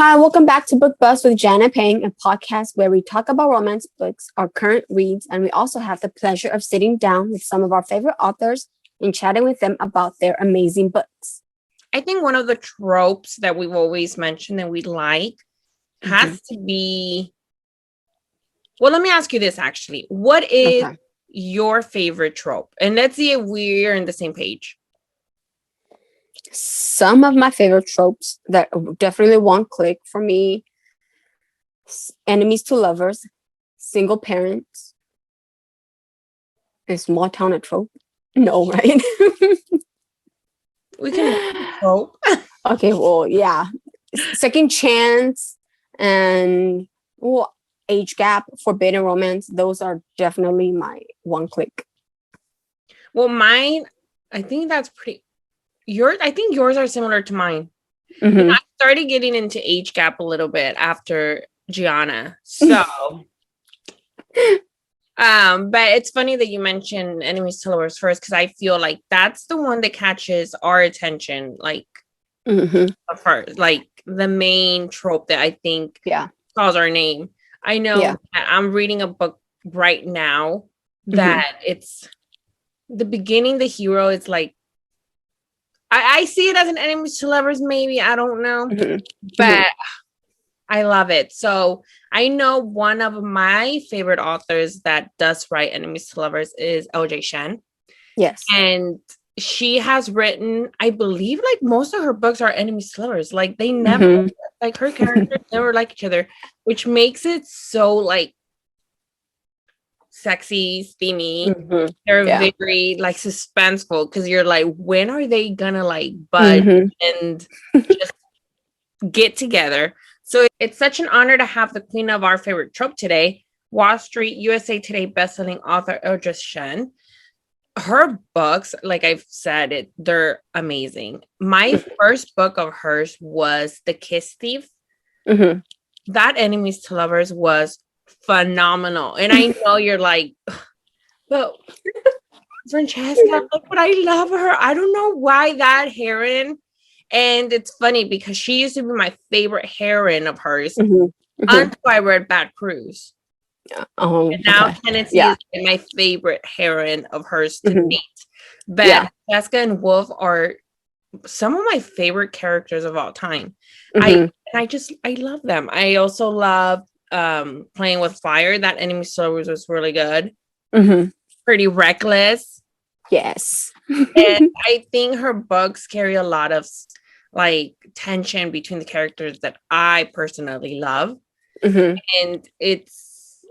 Hi, welcome back to Book Buzz with Jana Payne, a podcast where we talk about romance books, our current reads, and we also have the pleasure of sitting down with some of our favorite authors and chatting with them about their amazing books. I think one of the tropes that we've always mentioned and we like has to be... Well, let me ask you this, actually. What is your favorite trope? And let's see if we're on the same page. Some of my favorite tropes that definitely won't click for me: enemies to lovers, single parents, a small town a trope. No, right? We can trope. Okay, well, yeah. Second chance and age gap, forbidden romance. Those are definitely my one click. Well, mine, I think that's pretty... I think yours are similar to mine. I started getting into age gap a little bit after Gianna. So, but it's funny that you mentioned enemies to lovers first, because I feel like that's the one that catches our attention, like first, like the main trope that I think calls our name. I know I'm reading a book right now that it's the beginning. The hero is like, I see it as an enemies to lovers, maybe. I don't know. But I love it. So I know one of my favorite authors that does write enemies to lovers is LJ Shen. Yes. And she has written, I believe, like most of her books are enemies to lovers. Like they never, like her characters never like each other, which makes it so like sexy, steamy. They're very like suspenseful, because you're like, when are they gonna like bud and just get together? So it's such an honor to have the queen of our favorite trope today, Wallstreet USA Today bestselling author LJ Shen. Her books, like I've said, they're amazing. My first book of hers was The Kiss Thief. That enemies to lovers was phenomenal. And I know you're like, but Francesca, look, but I love her. I don't know why that heroine. And it's funny because she used to be my favorite heroine of hers until I read Bad Cruz. And now Tennessee is my favorite heroine of hers to date. But Jessica and Wolf are some of my favorite characters of all time. I love them. I also love Playing with Fire. That enemies to lovers was really good. Pretty Reckless. Yes. And I think her books carry a lot of like tension between the characters that I personally love. And it's,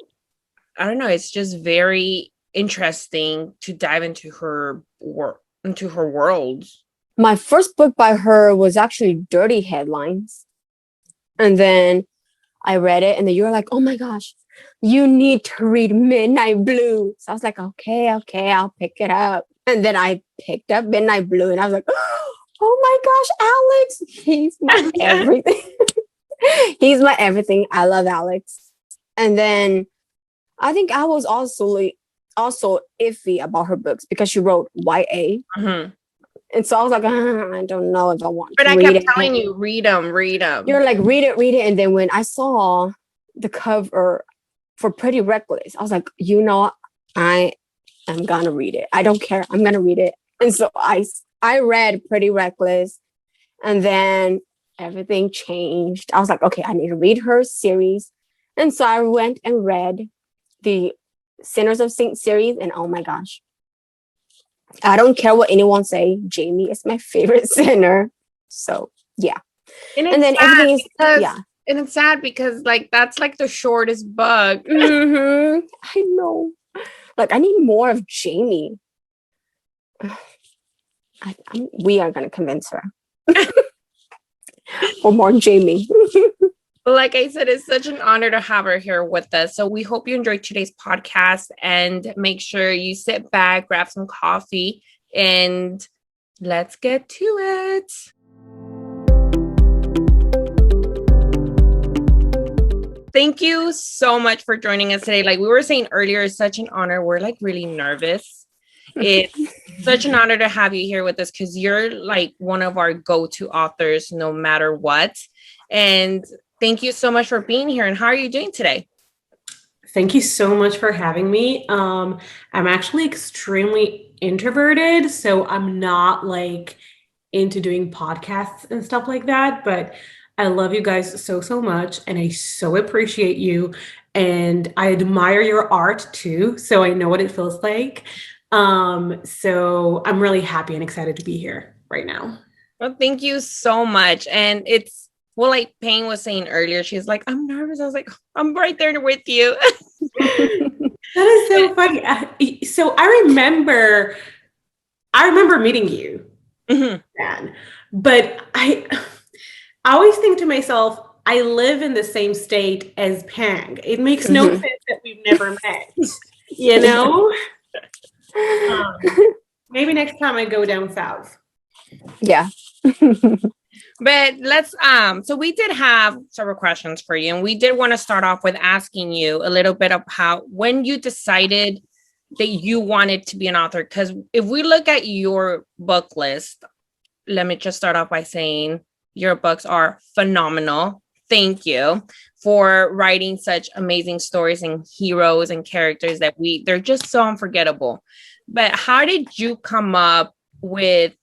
I don't know, it's just very interesting to dive into her world. My first book by her was actually Dirty Headlines. And then I read it, and then you were like, oh my gosh, you need to read Midnight Blue. So I was like, okay, I'll pick it up. And then I picked up Midnight Blue, and I was like, oh my gosh, Alex, he's my everything. He's my everything. I love Alex. And then I think I was also iffy about her books because she wrote YA. And so I was like, I don't know if I want to read it. But I kept telling you, read them. You're like, read it. And then when I saw the cover for Pretty Reckless, I was like, you know, I am going to read it. I don't care. I'm going to read it. And so I read Pretty Reckless, and then everything changed. I was like, okay, I need to read her series. And so I went and read the Sinners of Saints series, and oh my gosh, I don't care what anyone say, Jamie is my favorite sinner. So yeah. And then everything is and it's sad because like that's like the shortest book. I know. Like I need more of Jamie. We are gonna convince her for more Jamie. But like I said, it's such an honor to have her here with us. So we hope you enjoyed today's podcast, and make sure you sit back, grab some coffee, and let's get to it. Thank you so much for joining us today. Like we were saying earlier, it's such an honor. We're like really nervous. It's such an honor to have you here with us because you're like one of our go-to authors no matter what. And thank you so much for being here. And how are you doing today? Thank you so much for having me. I'm actually extremely introverted, so I'm not like into doing podcasts and stuff like that, but I love you guys so, so much, and I so appreciate you. And I admire your art too, so I know what it feels like. So I'm really happy and excited to be here right now. Well, thank you so much. And it's, well, like Payne was saying earlier, she's like, I'm nervous. I was like, I'm right there with you. That is so funny. So I remember meeting you, man, but I always think to myself, I live in the same state as Pang. It makes no sense that we've never met, you know? Maybe next time I go down south. Yeah. But let's so we did have several questions for you, and we did want to start off with asking you a little bit of how when you decided that you wanted to be an author, because if we look at your book list, let me just start off by saying your books are phenomenal. Thank you for writing such amazing stories and heroes and characters that they're just so unforgettable. But how did you come up with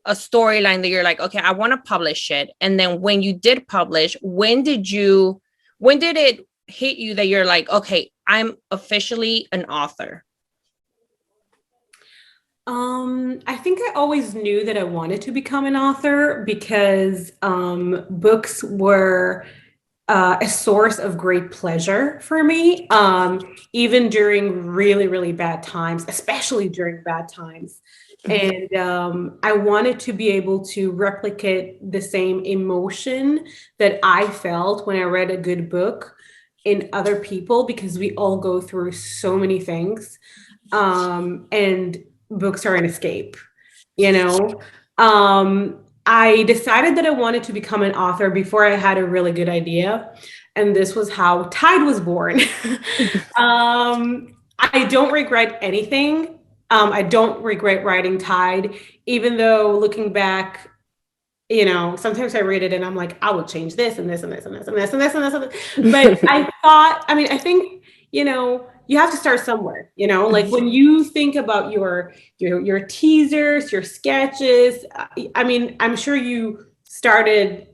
a storyline that you're like, okay, I want to publish it? And then when you did publish, when did it hit you that you're like, okay, I'm officially an author? I think I always knew that I wanted to become an author because books were a source of great pleasure for me, even during really, really bad times, especially during bad times. And I wanted to be able to replicate the same emotion that I felt when I read a good book in other people, because we all go through so many things. And books are an escape, you know? I decided that I wanted to become an author before I had a really good idea. And this was how Tide was born. I don't regret anything. I don't regret writing Tide, even though looking back, sometimes I read it and I'm like, I would change this and this and this and this and this and this and this. And this. But I think, you have to start somewhere, like when you think about your teasers, your sketches, I'm sure you started,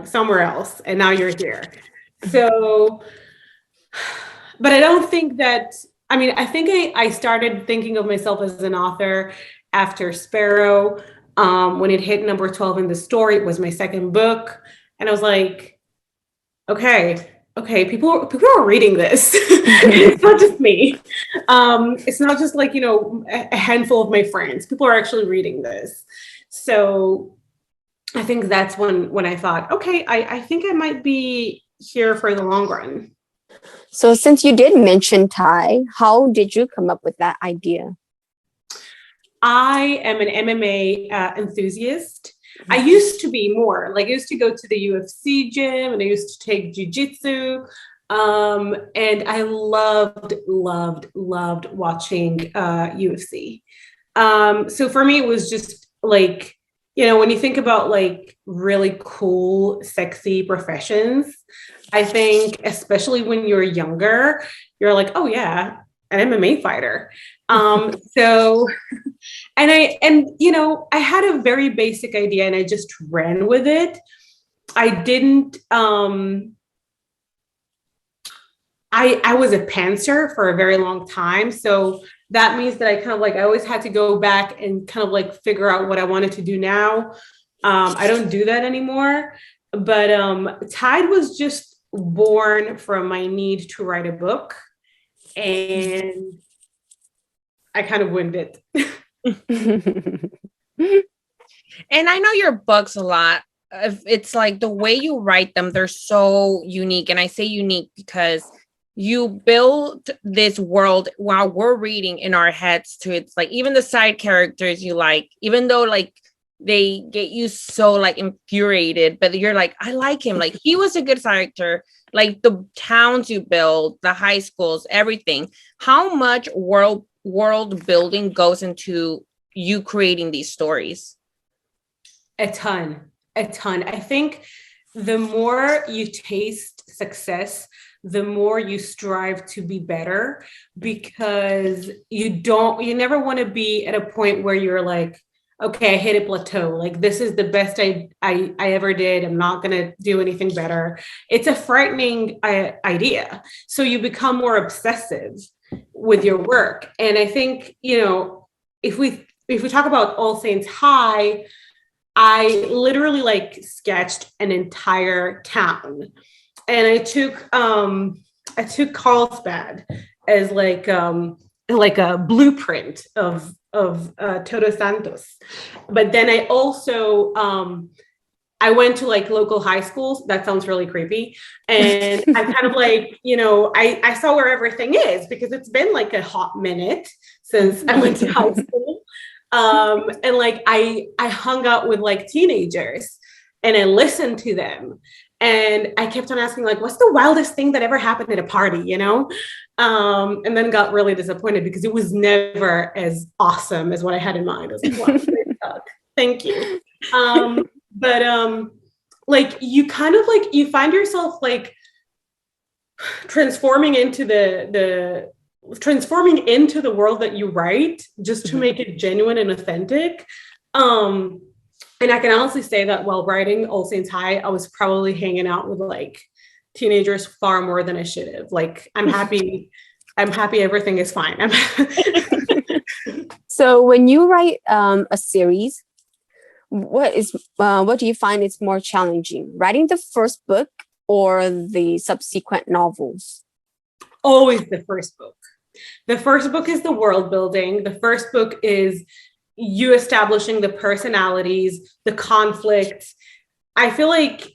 somewhere else and now you're here. So, but I don't think that, I think I started thinking of myself as an author after Sparrow. When it hit number 12 in the store, it was my second book. And I was like, okay, people are reading this. It's not just me. It's not just like, a handful of my friends. People are actually reading this. So I think that's when I thought, okay, I think I might be here for the long run. So since you did mention Thai, how did you come up with that idea? I am an MMA enthusiast. I used to be more, like I used to go to the UFC gym and I used to take jiu-jitsu. And I loved watching UFC. So for me, it was just like, when you think about like really cool, sexy professions, I think especially when you're younger, you're like, oh yeah, an MMA fighter. So, and I had a very basic idea and I just ran with it. I didn't, I was a pantser for a very long time. So that means that I always had to go back and kind of like figure out what I wanted to do now. I don't do that anymore, but Tide was just born from my need to write a book, and I kind of winged it. And I know your books a lot. It's like the way you write them, they're so unique. And I say unique because you build this world while we're reading in our heads too. It's like even the side characters you like, even though like they get you so like infuriated, but you're like, I like him. Like he was a good character. Like the towns you build, the high schools, everything. How much world building goes into you creating these stories? A ton. a ton. I think the more you taste success, the more you strive to be better, because you never want to be at a point where you're like, okay, I hit a plateau. Like, this is the best I ever did. I'm not going to do anything better. It's a frightening idea. So you become more obsessive with your work. And I think, if we talk about All Saints High, I literally like sketched an entire town, and I took Carlsbad as like a blueprint of Todos Santos. But then I also I went to like local high schools. That sounds really creepy. And I kind of like, I saw where everything is, because it's been like a hot minute since I went to high school. And like I hung out with like teenagers and I listened to them. And I kept on asking, like, what's the wildest thing that ever happened at a party, and then got really disappointed because it was never as awesome as what I had in mind. I was like, wow, they suck. Thank you. But like, you kind of like, you find yourself like transforming into the world that you write, just to make it genuine and authentic. And I can honestly say that while writing All Saints High, I was probably hanging out with like teenagers far more than I should have. Like, I'm happy everything is fine. So when you write a series, what do you find is more challenging, writing the first book or the subsequent novels? Always the first book. The first book is the world building. The first book is you establishing the personalities, the conflicts. I feel like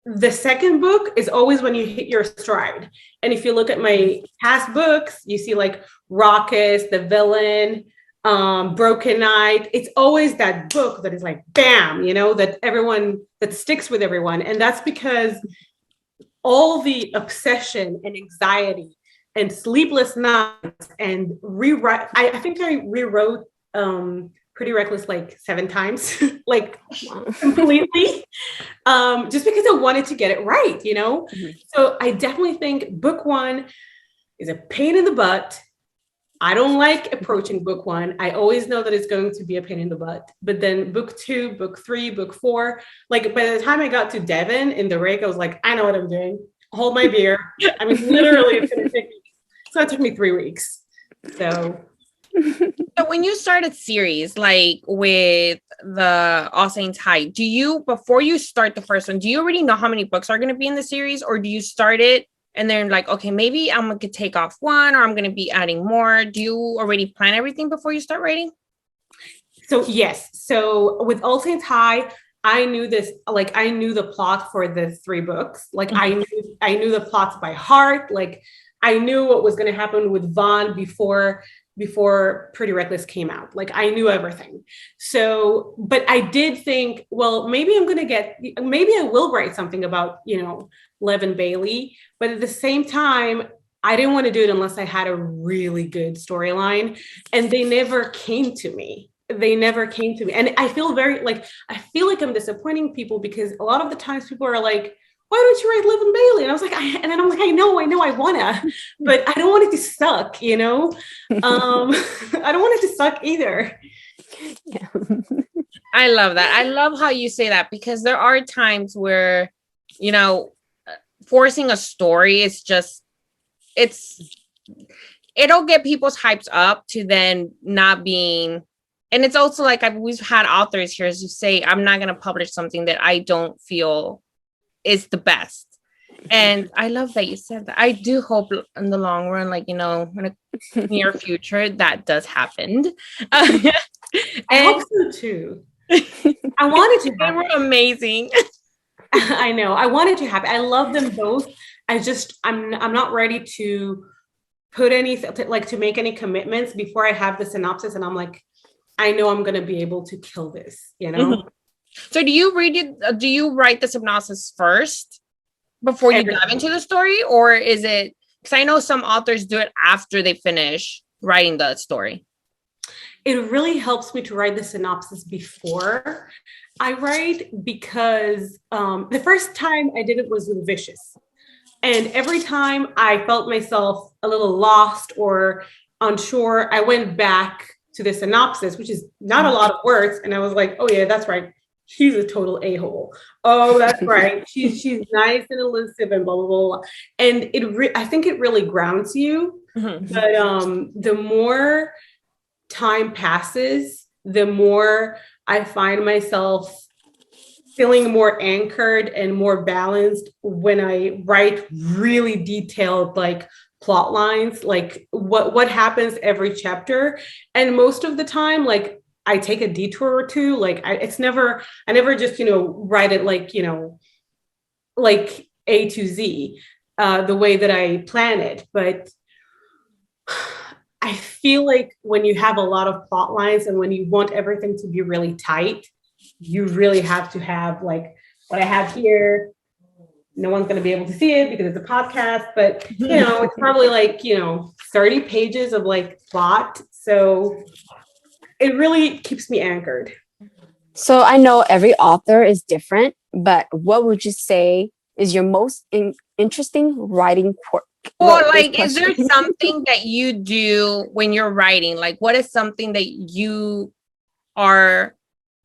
the second book is always when you hit your stride. And if you look at my past books, you see like Raucous, the villain, Broken Night. It's always that book that is like, bam, that sticks with everyone. And that's because all the obsession and anxiety and sleepless nights and rewrite. I think I rewrote Pretty Reckless like 7 times, like completely, just because I wanted to get it right, Mm-hmm. So I definitely think book 1 is a pain in the butt. I don't like approaching book 1. I always know that it's going to be a pain in the butt. But then book 2, book 3, book 4, like by the time I got to Devon in the rig, I was like, I know what I'm doing. Hold my beer. I mean, literally, it's going to take me. So it took me 3 weeks. So when you start a series like with the All Saints High, before you start the first one, do you already know how many books are going to be in the series, or do you start it and then like, okay, maybe I'm going to take off one, or I'm going to be adding more? Do you already plan everything before you start writing? So yes. So with All Saints High, I knew the plot for the 3 books. Like mm-hmm. I knew the plots by heart. Like I knew what was going to happen with Vaughn before Pretty Reckless came out. Like I knew everything. So, but I did think, well, maybe I will write something about, Lev and Bailey. But at the same time, I didn't want to do it unless I had a really good storyline. And they never came to me. And I feel like I'm disappointing people, because a lot of the times people are like, why don't you write Lev and Bailey? And I was like, I know I wanna, but I don't want it to suck, I don't want it to suck either. Yeah. I love that. I love how you say that, because there are times where, forcing a story is just, it'll get people's hypes up to then not being. And it's also like, we've had authors here who say, I'm not going to publish something that I don't feel is the best. And I love that you said that. I do hope in the long run, like, in a near future, that does happen. I hope so too. I wanted to. They were amazing. I know. I wanted to happen. I love them both. I'm not ready to put to make any commitments before I have the synopsis. And I'm like, I know I'm going to be able to kill this, Mm-hmm. So do you write the synopsis first before you dive into the story? Or is it, because I know some authors do it after they finish writing the story? it really helps me to write the synopsis before I write, because the first time I did it was with Vicious. And every time I felt myself a little lost or unsure, I went back to the synopsis, which is not a lot of words. And I was like, oh yeah, that's right. He's a total a-hole. Oh, that's right. She's nice and elusive and blah, blah, blah. And I think it really grounds you. Mm-hmm. But the more time passes, the more I find myself feeling more anchored and more balanced when I write really detailed, like, plot lines, like what happens every chapter. And most of the time, like, I take a detour or two. Like, I never just, write it like, like A to Z, the way that I plan it. But I feel like when you have a lot of plot lines and when you want everything to be really tight, you really have to have, like, what I have here. No one's going to be able to see it because it's a podcast, but it's probably like 30 pages of, like, plot. So it really keeps me anchored. So I know every author is different, but what would you say is your most interesting writing quirk? Or, like, is there something that you do when you're writing? Like, what is something that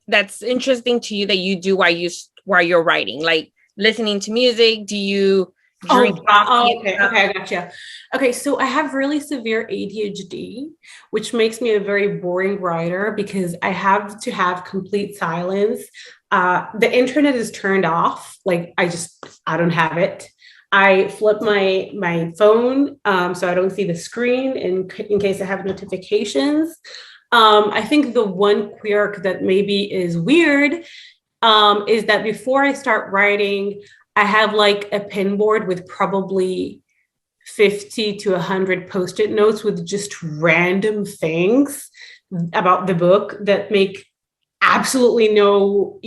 that's interesting to you that you do while you're writing? Like, listening to music? Do you drink coffee? Okay, I gotcha. Okay, so I have really severe ADHD, which makes me a very boring writer because I have to have complete silence. The internet is turned off. Like, I don't have it. I flip my phone so I don't see the screen in case I have notifications. I think the one quirk that maybe is weird is that before I start writing, I have, like, a pin board with probably 50 to 100 Post-it notes with just random things about the book that make absolutely no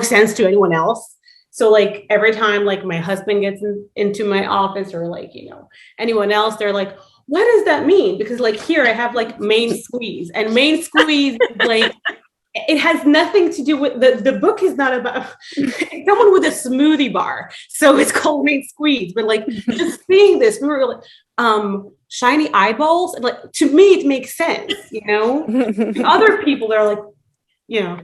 sense to anyone else. So, like, every time, like, my husband gets into my office or, like, anyone else, they're like, what does that mean? Because, like, here I have, like, main squeeze, and main squeeze, like, it has nothing to do with the book is not about someone with a smoothie bar. So it's called main squeeze. But, like, just seeing this, we were like, shiny eyeballs. And, like, to me, it makes sense, To other people, they're like, Yeah.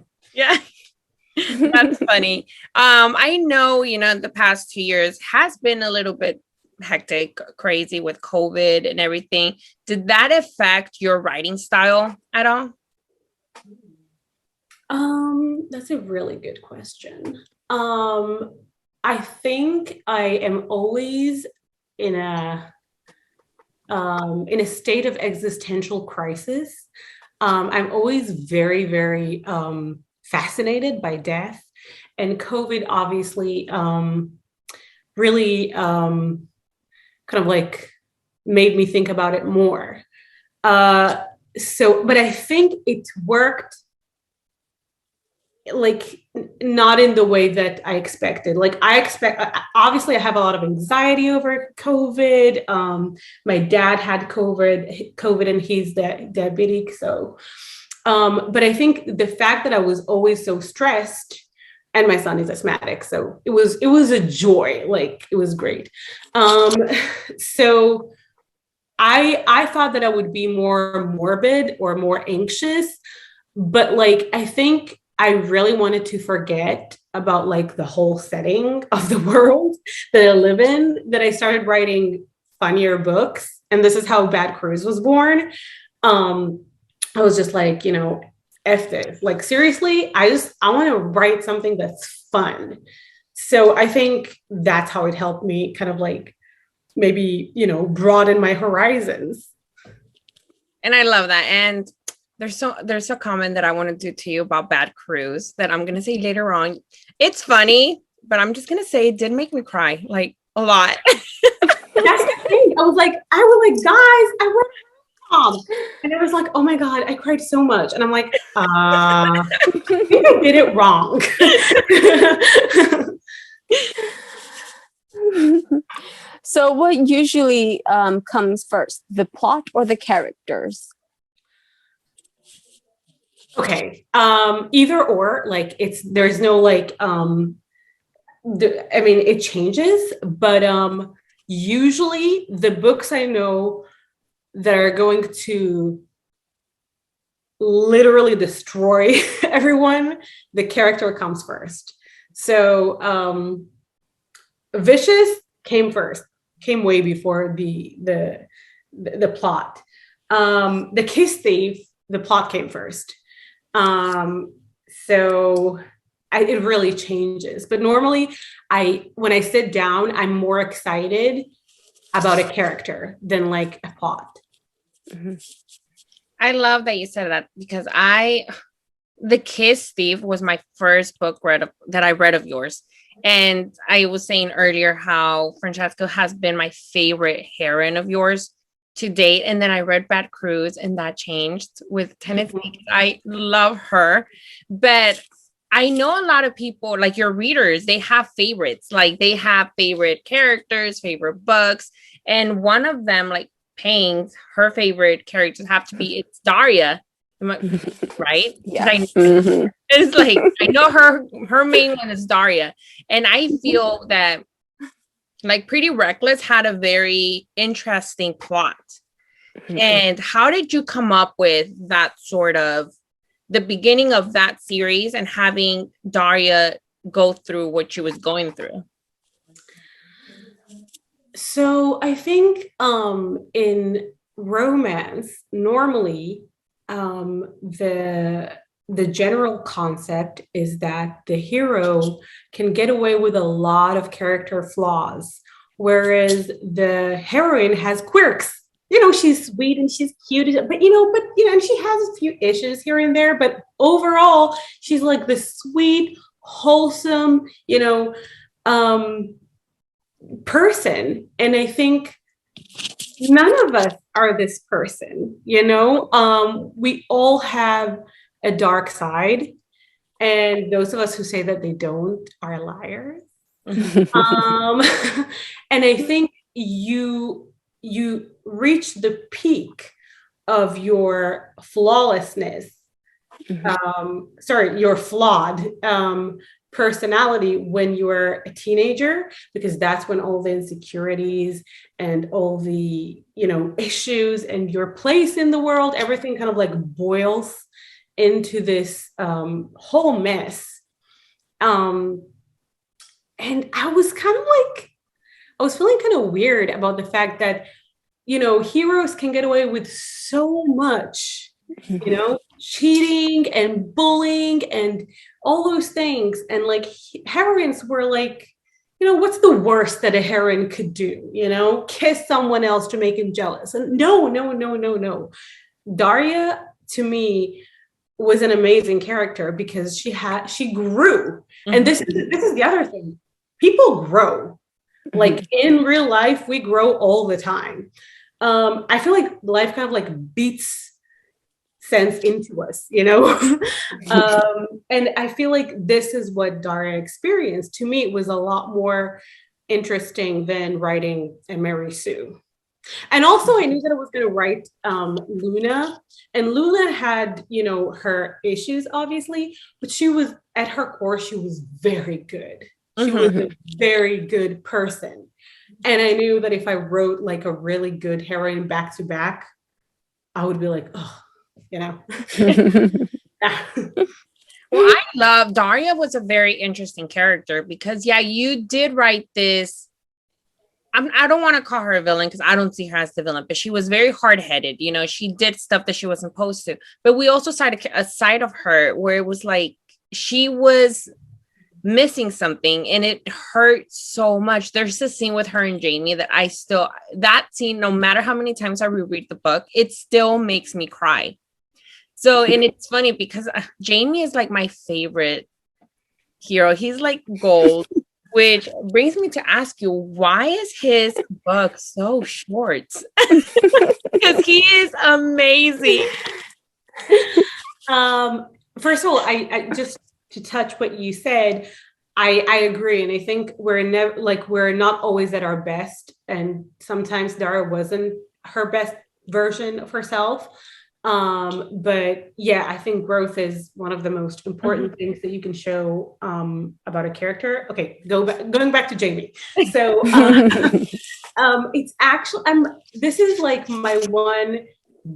That's funny. I know, the past 2 years has been a little bit hectic, crazy with COVID and everything. Did that affect your writing style at all? That's a really good question. I think I am always in a state of existential crisis. I'm always very, very fascinated by death, and COVID obviously really kind of, like, made me think about it more. But I think it worked, like, not in the way that I expected. Like, obviously I have a lot of anxiety over COVID. My dad had COVID and he's diabetic. So, but I think the fact that I was always so stressed, and my son is asthmatic, so it was a joy. Like, it was great. So I thought that I would be more morbid or more anxious, but, like, I think I really wanted to forget about, like, the whole setting of the world that I live in, that I started writing funnier books. And this is how Bad Cruz was born. I was just like, F this. Like, seriously, I want to write something that's fun. So I think that's how it helped me kind of, like, maybe, broaden my horizons. And I love that. And there's a comment that I want to do to you about Bad Cruz that I'm going to say later on. It's funny, but I'm just going to say it did make me cry, like, a lot. That's the thing. I was like, guys, I went home. And it was like, oh my God, I cried so much. And I'm like, I think I did it wrong. So what usually comes first, the plot or the characters? Okay. Either or, like there's no like it changes, but usually the books I know that are going to literally destroy everyone, the character comes first. So Vicious came first, came way before the plot. The Kiss Thief, the plot came first. So it really changes. But normally, when I sit down, I'm more excited about a character than like a plot. Mm-hmm. I love that you said that, because The Kiss Thief was my first book that I read of yours. And I was saying earlier how Francesca has been my favorite heroine of yours to date. And then I read Bad Cruz, and that changed with Tennessee. Mm-hmm. I love her. But I know a lot of people, like your readers, they have favorites. Like they have favorite characters, favorite books. And one of them, like Payne's, her favorite characters have to be, it's Daria. Right? Yeah. Mm-hmm. It's like, I know her main one is Daria. And I feel that like Pretty Reckless had a very interesting plot. Mm-hmm. And how did you come up with that sort of the beginning of that series and having Daria go through what she was going through? So I think in romance, normally the general concept is that the hero can get away with a lot of character flaws, whereas the heroine has quirks. You know, she's sweet and she's cute, and she has a few issues here and there, but overall, she's like the sweet, wholesome, person. And I think none of us are this person, we all have a dark side, and those of us who say that they don't are liars. And I think you reach the peak of your flawlessness, your flawed personality when you're a teenager, because that's when all the insecurities and all the issues and your place in the world, everything kind of like boils into this whole mess. And I was feeling kind of weird about the fact that heroes can get away with so much, cheating and bullying and all those things. And like heroines were like, what's the worst that a heroine could do? Kiss someone else to make him jealous. And no. Daria, to me, was an amazing character because she grew. Mm-hmm. And this is the other thing. People grow. Mm-hmm. Like in real life, we grow all the time. I feel like life kind of like beats sense into us, and I feel like this is what Daria experienced. To me, it was a lot more interesting than writing a Mary Sue. And also I knew that I was going to write Luna, and Luna had, her issues, obviously, but she was, at her core, she was very good. She was a very good person. And I knew that if I wrote like a really good heroine back to back, I would be like, oh, Well, I love Daria was a very interesting character because, you did write this. I don't want to call her a villain because I don't see her as the villain, but she was very hard-headed. She did stuff that she wasn't supposed to. But we also saw a side of her where it was like she was missing something and it hurt so much. There's this scene with her and Jamie that that scene, no matter how many times I reread the book, it still makes me cry. So, and it's funny because Jamie is like my favorite hero. He's like gold, which brings me to ask you, why is his book so short? Because he is amazing. First of all, I just to touch what you said, I agree. And I think we're not always at our best. And sometimes Dara wasn't her best version of herself. But yeah, I think growth is one of the most important things that you can show about a character. Okay, going back to Jamie. So it's actually this is like my one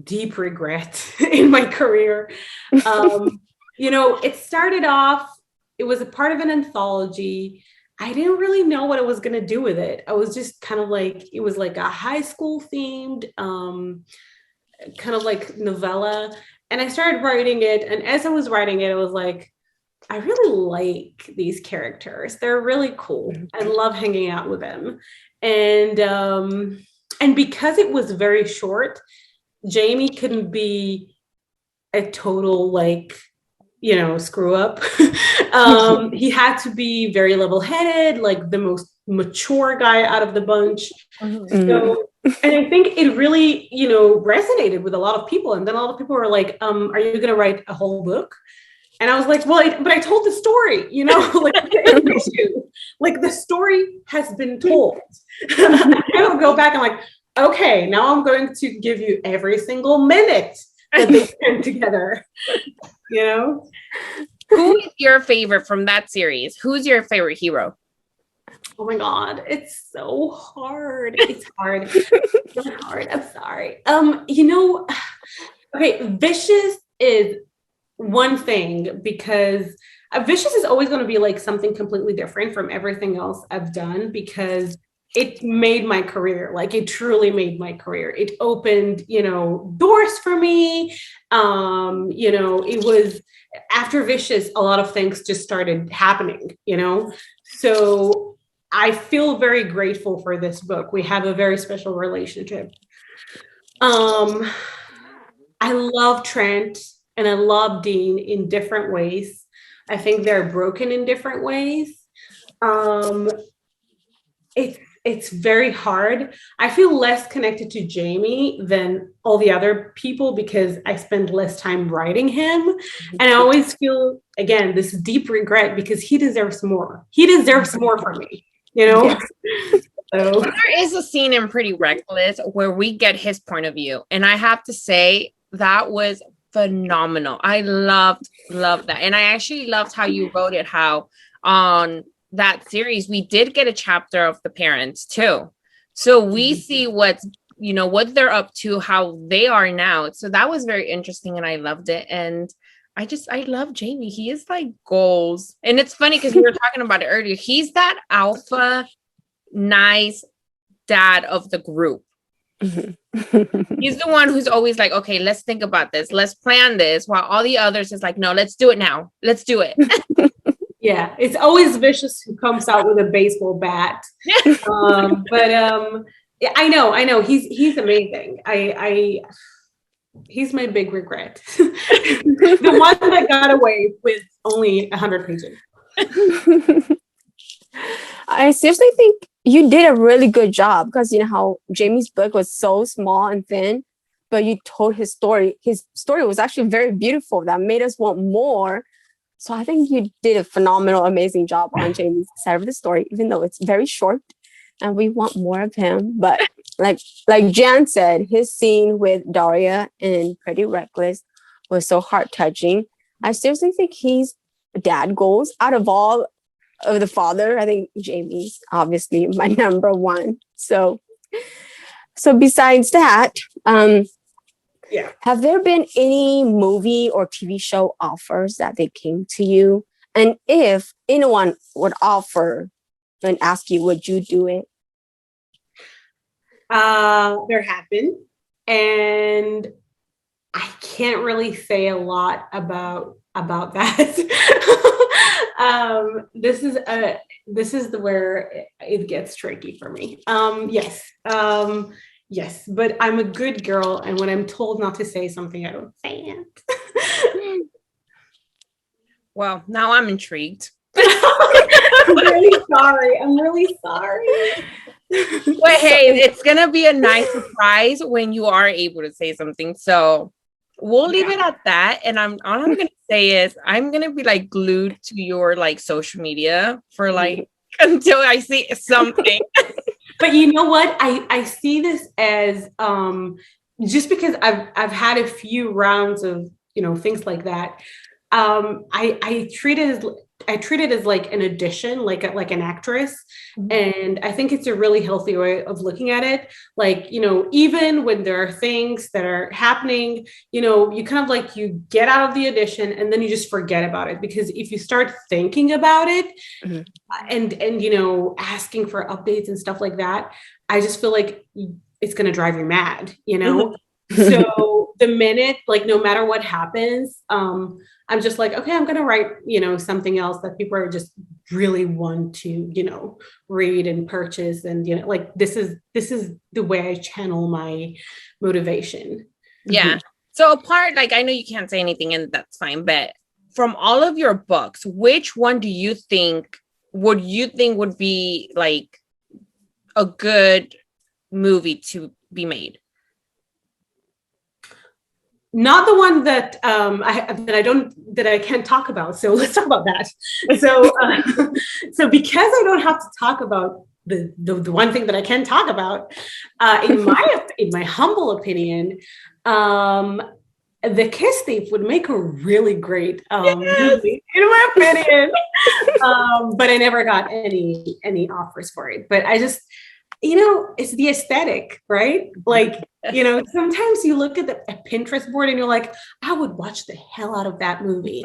deep regret in my career. It started off, it was a part of an anthology. I didn't really know what I was going to do with it. I was just kind of like, it was like a high school themed kind of like novella. And I started writing it. And as I was writing it, I was like, I really like these characters. They're really cool. I love hanging out with them. And because it was very short, Jamie couldn't be a total screw up. He had to be very level-headed, like the most mature guy out of the bunch. So, and I think it really, resonated with a lot of people. And then a lot of people were like, are you going to write a whole book? And I was like, well, but I told the story, like the story has been told. I will go back and like, okay, now I'm going to give you every single minute that they spend together, Who is your favorite from that series? Who's your favorite hero? Oh my God, it's so hard. It's hard. It's really hard. I'm sorry. Okay, Vicious is one thing because Vicious is always going to be like something completely different from everything else I've done because it made my career. Like it truly made my career. It opened, doors for me. It was after Vicious, a lot of things just started happening, So I feel very grateful for this book. We have a very special relationship. I love Trent and I love Dean in different ways. I think they're broken in different ways. It's very hard. I feel less connected to Jamie than all the other people because I spend less time writing him. And I always feel, again, this deep regret because he deserves more. He deserves more from me, Yes. So. There is a scene in Pretty Reckless where we get his point of view. And I have to say that was phenomenal. I loved that. And I actually loved how you wrote it, how on that series, we did get a chapter of the parents too. So we see what they're up to, how they are now. So that was very interesting and I loved it. And I love Jamie. He is like goals. And it's funny because we were talking about it earlier. He's that alpha, nice dad of the group. He's the one who's always like, okay, let's think about this. Let's plan this. While all the others is like, no, let's do it now. Let's do it. Yeah, it's always Vicious who comes out with a baseball bat. Yeah, I know. He's amazing. He's my big regret. The one that got away with only 100 pages. I seriously think you did a really good job because how Jamie's book was so small and thin, but you told his story. His story was actually very beautiful. That made us want more. So I think you did a phenomenal, amazing job on Jamie's side of the story, even though it's very short and we want more of him. But like Jan said, his scene with Daria in Pretty Reckless was so heart-touching. I seriously think he's dad goals out of all of the father. I think Jamie's obviously my number one. So besides that, yeah. Have there been any movie or TV show offers that they came to you? And if anyone would offer and ask you, would you do it? There have been. And I can't really say a lot about that. This is where it gets tricky for me. Yes, but I'm a good girl, and when I'm told not to say something, I don't say it. Well, now I'm intrigued. I'm really sorry. But hey, it's gonna be a nice surprise when you are able to say something. So we'll leave it at that. And all I'm gonna say is I'm gonna be like glued to your like social media for like until I see something. But you know what? I see this as just because I've had a few rounds of, things like that. I treat it as like an addition, like an actress. And I think it's a really healthy way of looking at it. Like, even when there are things that are happening, you kind of like, you get out of the audition and then you just forget about it. Because if you start thinking about it and asking for updates and stuff like that, I just feel like it's going to drive you mad, So the minute, like, no matter what happens, I'm just like, okay, I'm going to write, something else that people are just really want to, read and purchase. And, like, this is the way I channel my motivation. Yeah. So apart, like, I know you can't say anything and that's fine, but from all of your books, which one do you think would be like a good movie to be made? Not the one that I can't talk about. So let's talk about that. So because I don't have to talk about the one thing that I can talk about, in my humble opinion, The Kiss Thief would make a really great movie, in my opinion. But I never got any offers for it. But I just, it's the aesthetic, right? Like, sometimes you look at the Pinterest board and you're like, I would watch the hell out of that movie.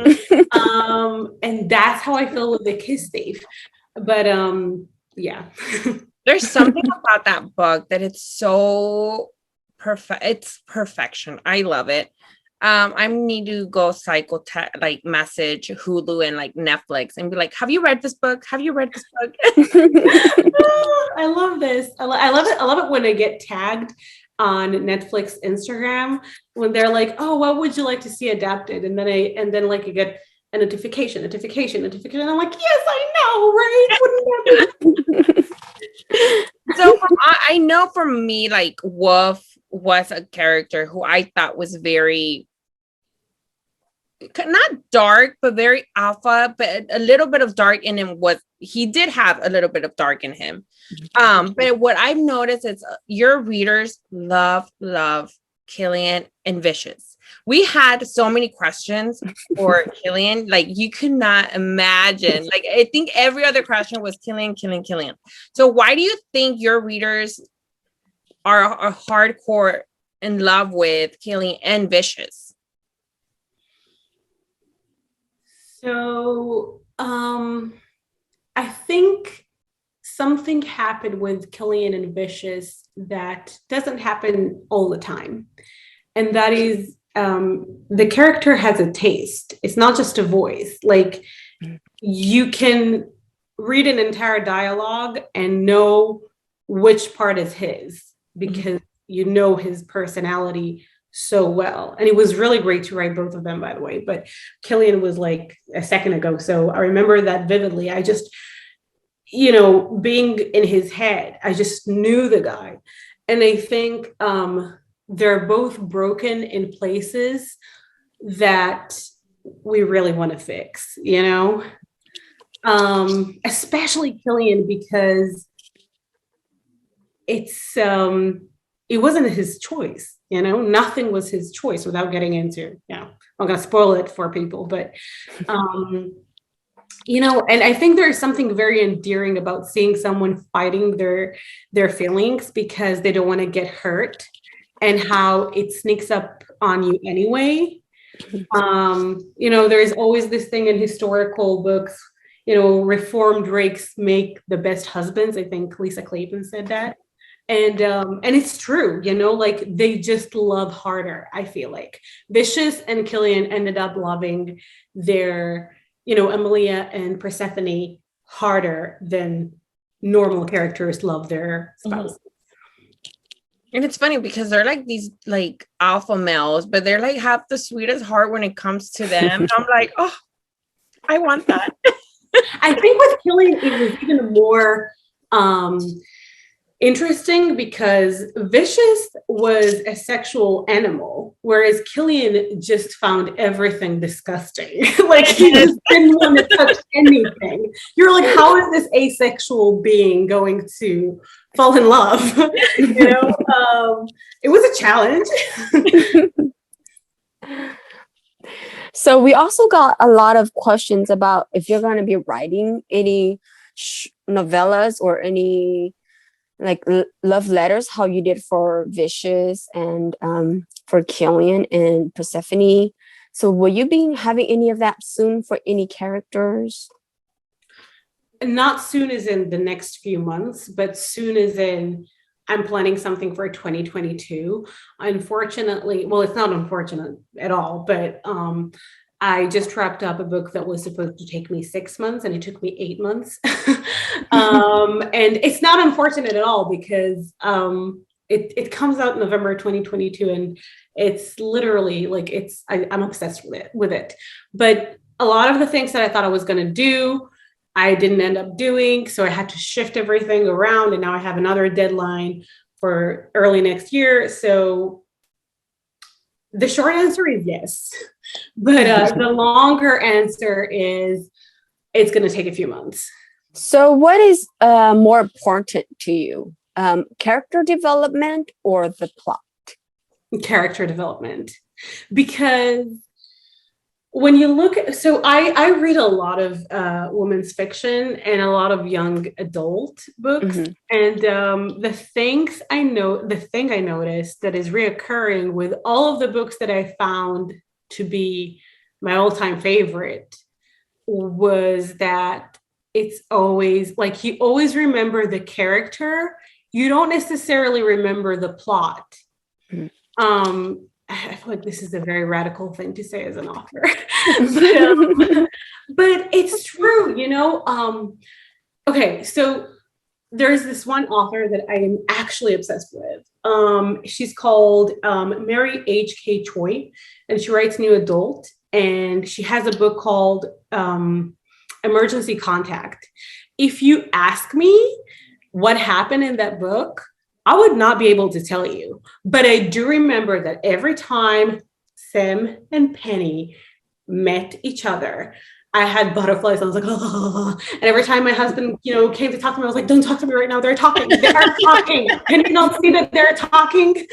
And that's how I feel with The Kiss Thief. But yeah. There's something about that book that it's so perfect. It's perfection. I love it. I need to go message Hulu and like Netflix and be like, have you read this book? Have you read this book? I love this. I love it. I love it when I get tagged on Netflix Instagram when they're like, oh, what would you like to see adapted? And then like you get a notification. And I'm like, yes, I know, right? Wouldn't that be? So I know for me, like, Wolf was a character who I thought was very, not dark, but very alpha, but a little bit of dark in him. He did have a little bit of dark in him. But what I've noticed is your readers love Killian and Vicious. We had so many questions for Killian, like you could not imagine. Like I think every other question was Killian. So why do you think your readers are hardcore in love with Killian and Vicious? So I think something happened with Killian and Vicious that doesn't happen all the time. And that is the character has a taste. It's not just a voice. Like you can read an entire dialogue and know which part is his because you know his personality so well. And it was really great to write both of them, by the way. But Killian was like a second ago. So I remember that vividly. I just, being in his head, I just knew the guy. And I think they're both broken in places that we really want to fix, especially Killian, because it wasn't his choice. Nothing was his choice without getting into, I'm going to spoil it for people, but, and I think there's something very endearing about seeing someone fighting their feelings because they don't want to get hurt and how it sneaks up on you anyway. There's always this thing in historical books, reformed rakes make the best husbands. I think Lisa Clayton said that. And it's true, like they just love harder. I feel like Vicious and Killian ended up loving their, Emilia and Persephone harder than normal characters love their spouses. And it's funny because they're like these like alpha males, but they're like have the sweetest heart when it comes to them. And I'm like, oh, I want that. I think with Killian, it was even more interesting because Vicious was a sexual animal. Whereas Killian just found everything disgusting. Like he just didn't want to touch anything. You're like, how is this asexual being going to fall in love? It was a challenge. So we also got a lot of questions about if you're going to be writing any novellas or any like love letters, how you did for Vicious and for Killian and Persephone. So will you be having any of that soon for any characters? Not soon as in the next few months, but soon as in I'm planning something for 2022. Unfortunately, well, it's not unfortunate at all, but I just wrapped up a book that was supposed to take me 6 months and it took me 8 months. And it's not unfortunate at all because it comes out in November 2022 and it's literally like I'm obsessed with it. But a lot of the things that I thought I was going to do, I didn't end up doing. So I had to shift everything around. And now I have another deadline for early next year. So the short answer is yes. But the longer answer is it's going to take a few months. So what is more important to you? Character development or the plot? Character development. Because when you look at, so I read a lot of women's fiction and a lot of young adult books. Mm-hmm. And the thing I noticed that is reoccurring with all of the books that I found to be my all-time favorite was that it's always like you always remember the character. You don't necessarily remember the plot. Mm-hmm. I feel like this is a very radical thing to say as an author, but it's true, Okay, so there's this one author that I am actually obsessed with. She's called Mary H.K. Choi, and she writes new adult, and she has a book called Emergency Contact. If you ask me what happened in that book, I would not be able to tell you, but I do remember that every time Sam and Penny met each other, I had butterflies. I was like, oh, and every time my husband, came to talk to me, I was like, don't talk to me right now. They're talking. They are talking. Can you not see that they're talking?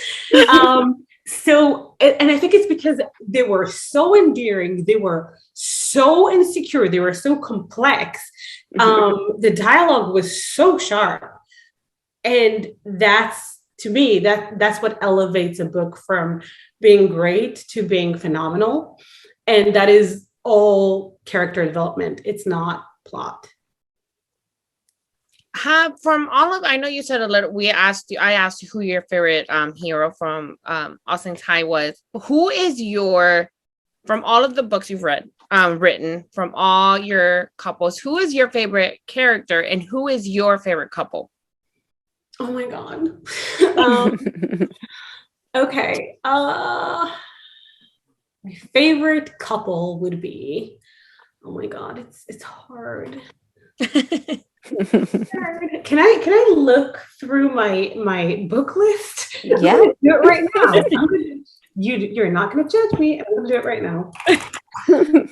So, and I think it's because they were so endearing. They were so insecure. They were so complex. The dialogue was so sharp. And that's, to me, that's what elevates a book from being great to being phenomenal. And that is all character development. It's not plot. From all of, I know you said a little, I asked you who your favorite hero from 𝐅𝐨𝐥𝐥𝐥𝐵 was. Who is from all of the books you've written, from all your couples, who is your favorite character and who is your favorite couple? Oh my God. Okay. My favorite couple would be, oh my God, it's hard. Can I look through my book list? Yeah. I'm gonna do it right now. You're not gonna judge me. I'm gonna do it right now. Yes,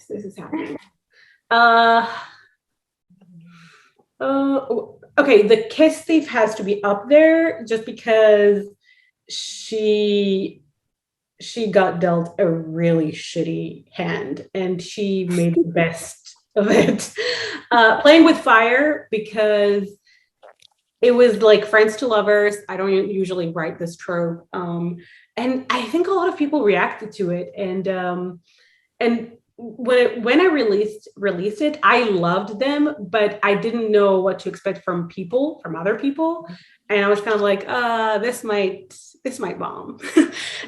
this is happening. Okay, the Kiss Thief has to be up there just because she got dealt a really shitty hand and she made the best of it. Playing with Fire because it was like friends to lovers. I don't usually write this trope. And I think a lot of people reacted to it. And when I released it, I loved them, but I didn't know what to expect from other people. And I was kind of like, this might bomb.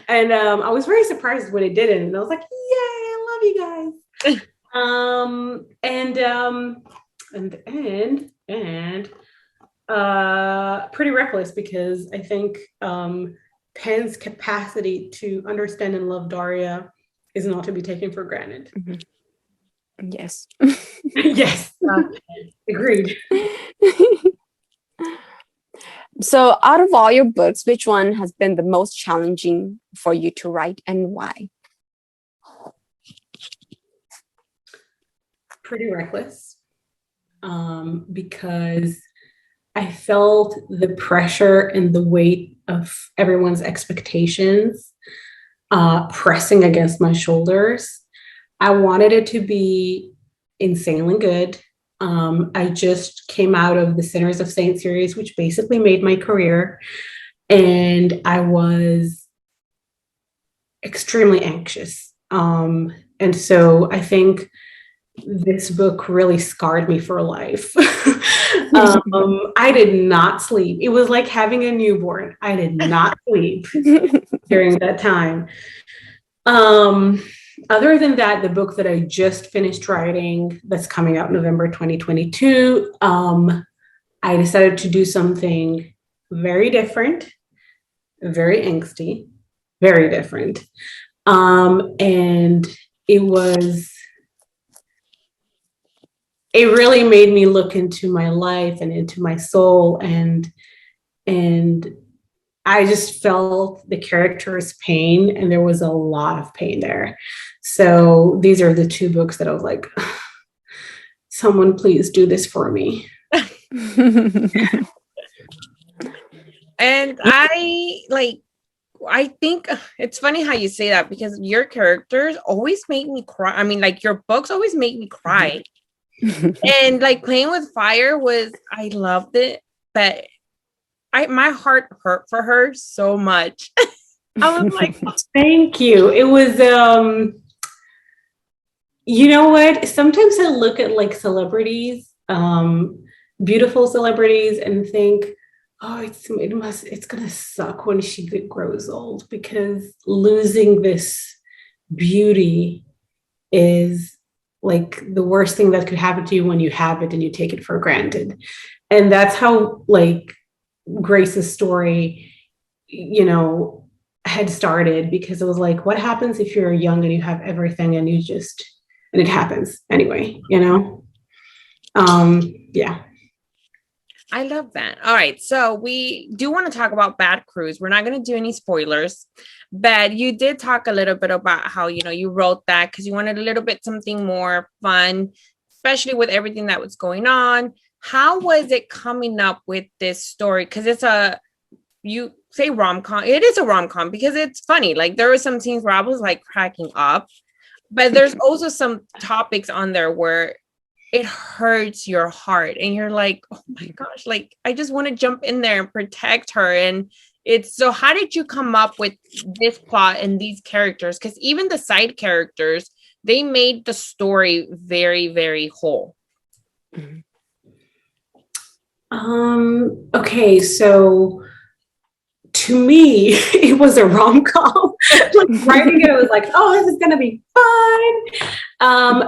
And I was very surprised when it didn't. And I was like, yay, I love you guys. And Pretty Reckless because I think Penn's capacity to understand and love Daria is not to be taken for granted. Mm-hmm. Yes. Yes. Agreed. So out of all your books, which one has been the most challenging for you to write and why? Pretty Reckless, because I felt the pressure and the weight of everyone's expectations pressing against my shoulders. I wanted it to be insanely good. I just came out of the Sinners of Saints series, which basically made my career. And I was extremely anxious. And so I think this book really scarred me for life. I did not sleep. It was like having a newborn. I did not sleep during that time. Other than that, the book that I just finished writing, that's coming out November 2022, I decided to do something very different, very angsty, very different. And it really made me look into my life and into my soul, and I just felt the character's pain, and there was a lot of pain there. So these are the two books that I was like, someone please do this for me. And I think it's funny how you say that, because your characters always make me cry. I mean, like, your books always make me cry. And like Playing with Fire I loved it, but my heart hurt for her so much. I was like, oh. Thank you. It was, you know what? Sometimes I look at like celebrities, beautiful celebrities, and think, oh, it's gonna suck when she grows old, because losing this beauty is like the worst thing that could happen to you when you have it and you take it for granted. And that's how like Grace's story, had started, because it was like, what happens if you're young and you have everything and and it happens anyway, yeah. I love that. All right. So we do want to talk about Bad Cruz. We're not going to do any spoilers, but you did talk a little bit about how, you wrote that because you wanted a little bit something more fun, especially with everything that was going on. How was it coming up with this story? Because you say rom-com. It is a rom-com because it's funny. Like, there were some scenes where I was like cracking up, but there's also some topics on there where it hurts your heart and you're like, oh my gosh, like, I just want to jump in there and protect her. And so how did you come up with this plot and these characters? Because even the side characters, they made the story very, very whole. Okay, so to me, it was a rom-com. Like, writing it, I was like, oh, this is gonna be fun.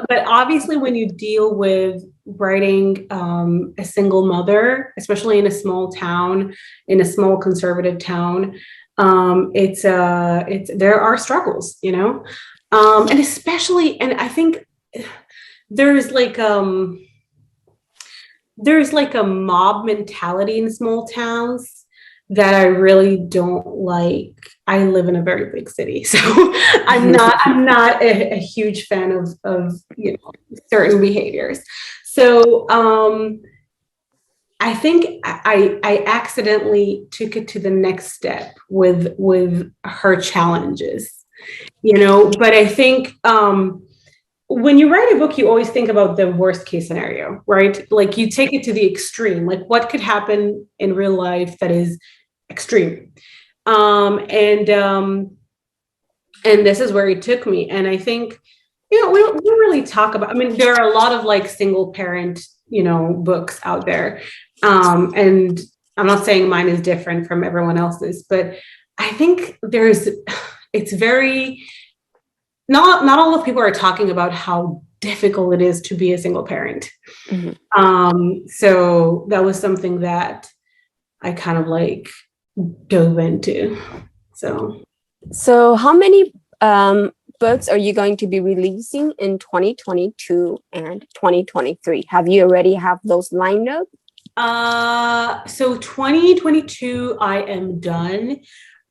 But obviously, when you deal with writing a single mother, especially in a small town, in a small conservative town, there are struggles, and especially, and I think there's like a mob mentality in small towns that I really don't like. I live in a very big city, so I'm not a huge fan of certain behaviors. So I think I accidentally took it to the next step with her challenges, But I think when you write a book, you always think about the worst case scenario, right? Like, you take it to the extreme. Like, what could happen in real life that is extreme? And this is where it took me. And I think, we don't really talk about, I mean, there are a lot of like single parent, books out there. And I'm not saying mine is different from everyone else's, but I think it's very, not all of people are talking about how difficult it is to be a single parent. Mm-hmm. So that was something that I kind of like dove into. So how many books are you going to be releasing in 2022 and 2023? Have you already have those lined up? So 2022, I am done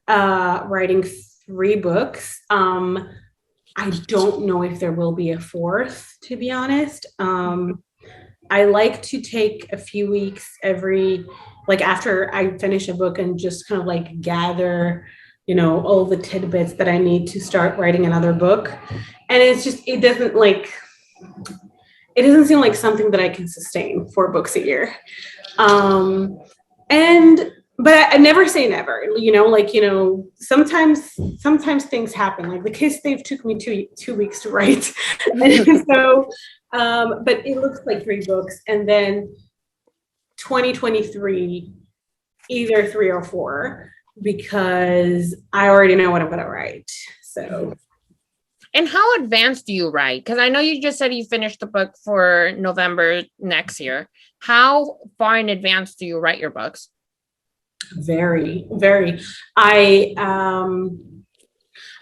writing 3 books. I don't know if there will be a 4th, to be honest. I like to take a few weeks after I finish a book and just kind of like gather, all the tidbits that I need to start writing another book. And it doesn't seem like something that I can sustain 4 books a year. But I never say never, sometimes things happen. Like the Kiss They've took me two weeks to write. And so, but it looks like 3 books. And then 2023, either 3 or 4, because I already know what I'm going to write. So. And how advanced do you write? Because I know you just said you finished the book for November next year. How far in advance do you write your books? Very, very. I'm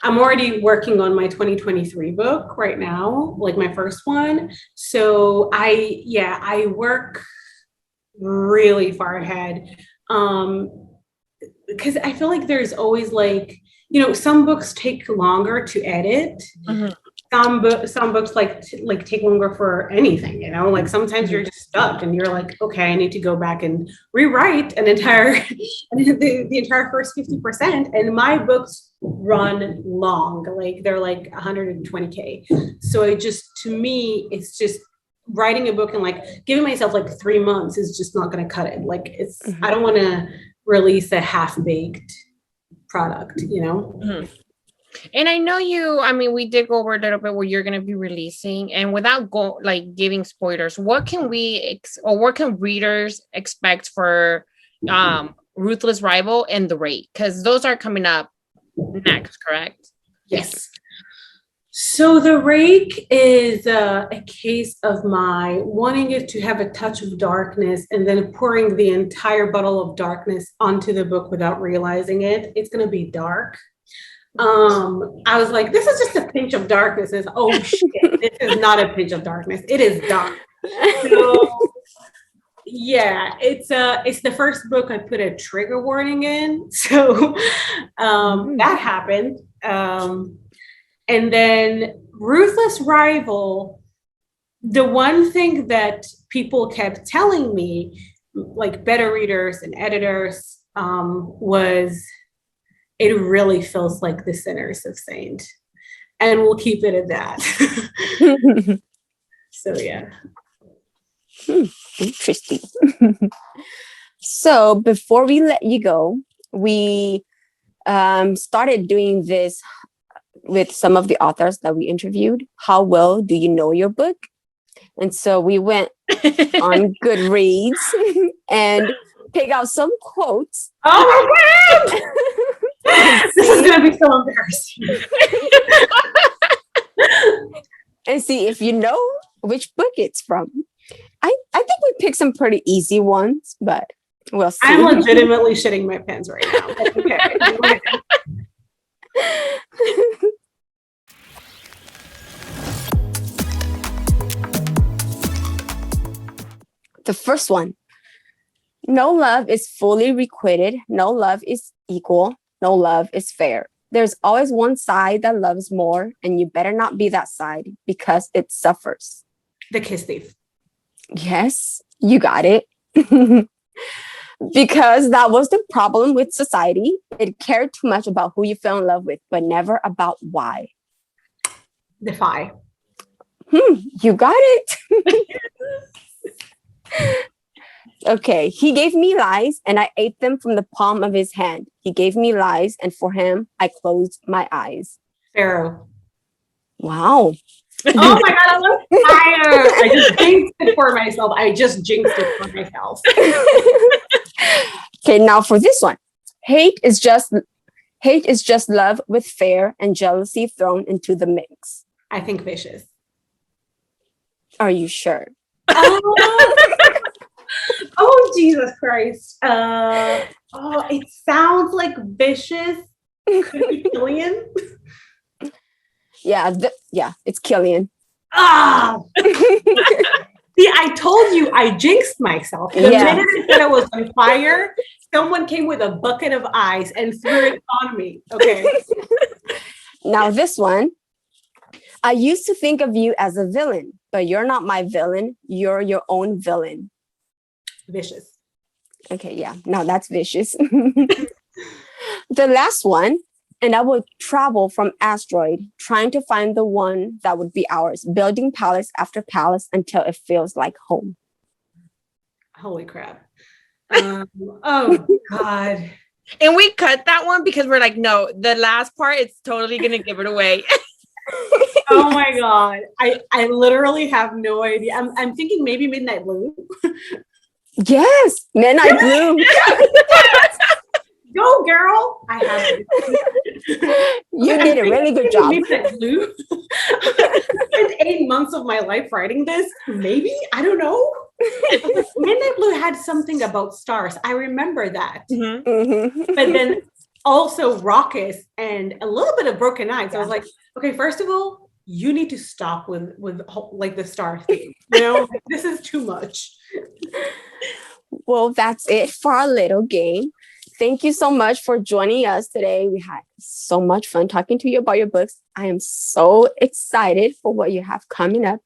already working on my 2023 book right now, like my first one. So I work really far ahead. Because I feel like there's always some books take longer to edit. Mm-hmm. Some books take longer for anything, like sometimes you're just stuck and you're like, okay, I need to go back and rewrite the entire first 50%. And my books run long, they're like 120K. So to me, it's just writing a book and giving myself 3 months is just not going to cut it. Mm-hmm. I don't want to release a half-baked product, Mm-hmm. And I know we did go over a little bit where you're going to be releasing, and without giving spoilers, what can what can readers expect for Ruthless Rival and The Rake? Because those are coming up next, correct? Yes. So The Rake is a case of my wanting it to have a touch of darkness and then pouring the entire bottle of darkness onto the book without realizing it. It's going to be dark. I was like, this is just a pinch of darkness. Oh shit, this is not a pinch of darkness. It is dark. So yeah, it's the first book I put a trigger warning in. So that happened. And then Ruthless Rival, the one thing that people kept telling me, beta readers and editors, was it really feels like the Sinners of Saint. And we'll keep it at that. So, yeah. Interesting. So before we let you go, we started doing this with some of the authors that we interviewed. How well do you know your book? And so we went on Goodreads and pick out some quotes. Oh my God! This is going to be so embarrassing. And see if you know which book it's from. I think we picked some pretty easy ones, but we'll see. I'm legitimately shitting my pants right now. That's okay. The first one. No love is fully requited. No love is equal. No love is fair. There's always one side that loves more, and you better not be that side because it suffers. The Kiss Thief. Yes, you got it. Because that was the problem with society. It cared too much about who you fell in love with, but never about why. Defy. You got it. Okay, he gave me lies and I ate them from the palm of his hand. He gave me lies and for him, I closed my eyes. Pharaoh. Wow. Oh my God, I'm on fire. I just jinxed it for myself. Okay, now for this one. Hate is just love with fear and jealousy thrown into the mix. I think Vicious. Are you sure? Oh, Jesus Christ. It sounds like Vicious. Could it be Killian? Yeah, it's Killian. Ah! See, I told you I jinxed myself. The minute I said I was on fire, someone came with a bucket of ice and threw it on me. Okay. Now this one. I used to think of you as a villain, but you're not my villain. You're your own villain. Vicious. Okay, yeah. Now that's vicious. The last one. And I would travel from asteroid, trying to find the one that would be ours, building palace after palace until it feels like home. Holy crap. Oh, God. And we cut that one because we're like, no, the last part, it's totally going to give it away. Oh, my God. I literally have no idea. I'm thinking maybe Midnight Blue. Yes, Midnight Blue. Go, girl. I have it. You did a really good job. Blue. Spent 8 months of my life writing this. Maybe. I don't know. Midnight Blue had something about stars. I remember that. Mm-hmm. Mm-hmm. But then also raucous and a little bit of broken eyes. I was like, okay, first of all, you need to stop with like the star theme. You know, this is too much. Well, that's it for our little game. Thank you so much for joining us today. We had so much fun talking to you about your books. I am so excited for what you have coming up.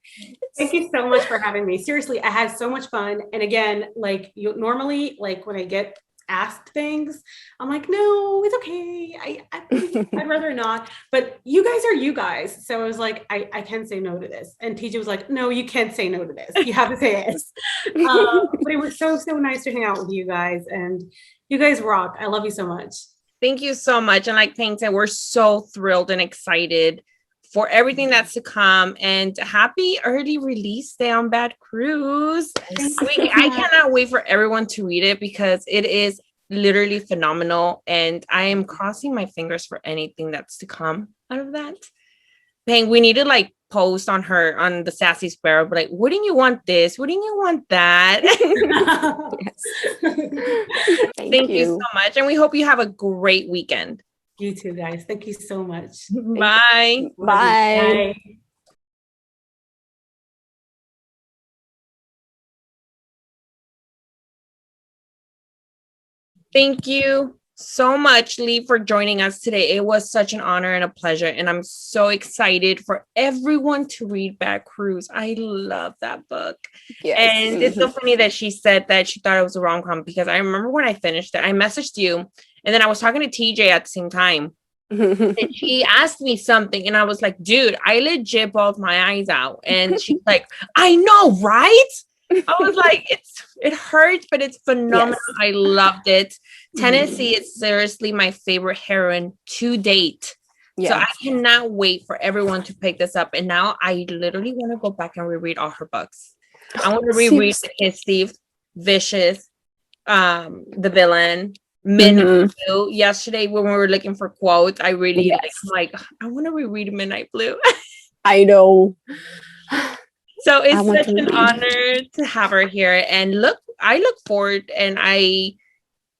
Thank you so much for having me. Seriously, I had so much fun. And again, like you normally, like when I get asked things, I'm like, no, it's okay. I'd rather not. But you guys are you guys. So I was like, I can say no to this. And TJ was like, no, you can't say no to this. You have to say yes. But it was so nice to hang out with you guys. And you guys rock. I love you so much. Thank you so much. And like Pink said, we're so thrilled and excited for everything that's to come. And happy early release day on Bad Cruz. I cannot wait for everyone to read it because it is literally phenomenal. And I am crossing my fingers for anything that's to come out of that. Pink, we need to like post on the Sassy Sparrow, but like, wouldn't you want this? Wouldn't you want that? Thank you so much. And we hope you have a great weekend. You too, guys. Thank you so much. Bye. Bye. Thank you so much, Lee, for joining us today. It was such an honor and a pleasure. And I'm so excited for everyone to read Bad Cruz. I love that book. Yes. And it's so funny that she said that she thought it was a rom-com because I remember when I finished it, I messaged you and then I was talking to TJ at the same time. And she asked me something and I was like, dude, I legit bawled my eyes out. And she's like, I know, right? I was like, it hurts, but it's phenomenal. Yes. I loved it. Tennessee is seriously my favorite heroine to date. Yes. So I cannot wait for everyone to pick this up. And now I literally want to go back and reread all her books. I want to reread Kiss Steve, Vicious, The Villain, Midnight Blue. Yesterday when we were looking for quotes, I really like I want to reread Midnight Blue. I know. So it's such an honor to have her here. And I look forward and I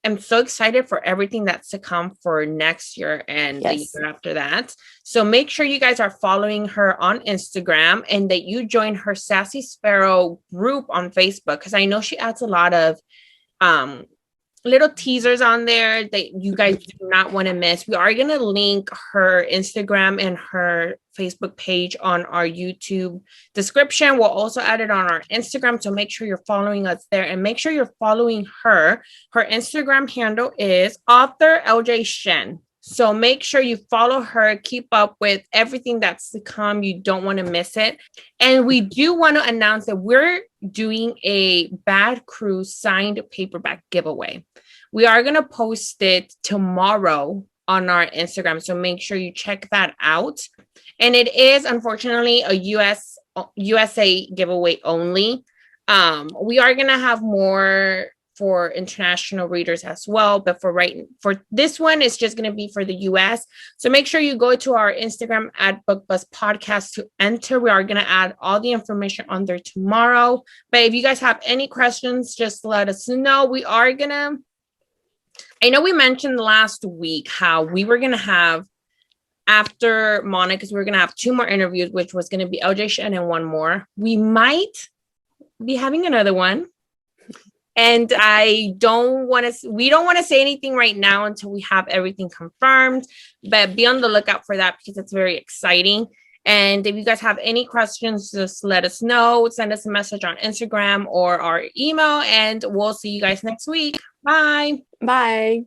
am so excited for everything that's to come for next year and the year after that. So make sure you guys are following her on Instagram and that you join her Sassy Sparrow group on Facebook because I know she adds a lot of little teasers on there that you guys do not want to miss. We are going to link her Instagram and her Facebook page on our YouTube description. We'll also add it on our Instagram. So make sure you're following us there and make sure you're following her. Her Instagram handle is author LJ Shen. So make sure you follow her, keep up with everything that's to come. You don't want to miss it. And we do want to announce that we're doing a Bad Cruz signed paperback giveaway. We are going to post it tomorrow on our Instagram. So make sure you check that out. And it is unfortunately a USA giveaway only. We are going to have more for international readers as well. But for this one, it's just going to be for the US. So make sure you go to our Instagram at BookBuzz Podcast to enter. We are going to add all the information on there tomorrow. But if you guys have any questions, just let us know. I know we mentioned last week how we were going to have after Monica's, we were going to have 2 more interviews, which was going to be LJ Shen and 1 more. We might be having another one. And we don't want to say anything right now until we have everything confirmed, but be on the lookout for that because it's very exciting. And if you guys have any questions, just let us know. Send us a message on Instagram or our email, and we'll see you guys next week. Bye. Bye.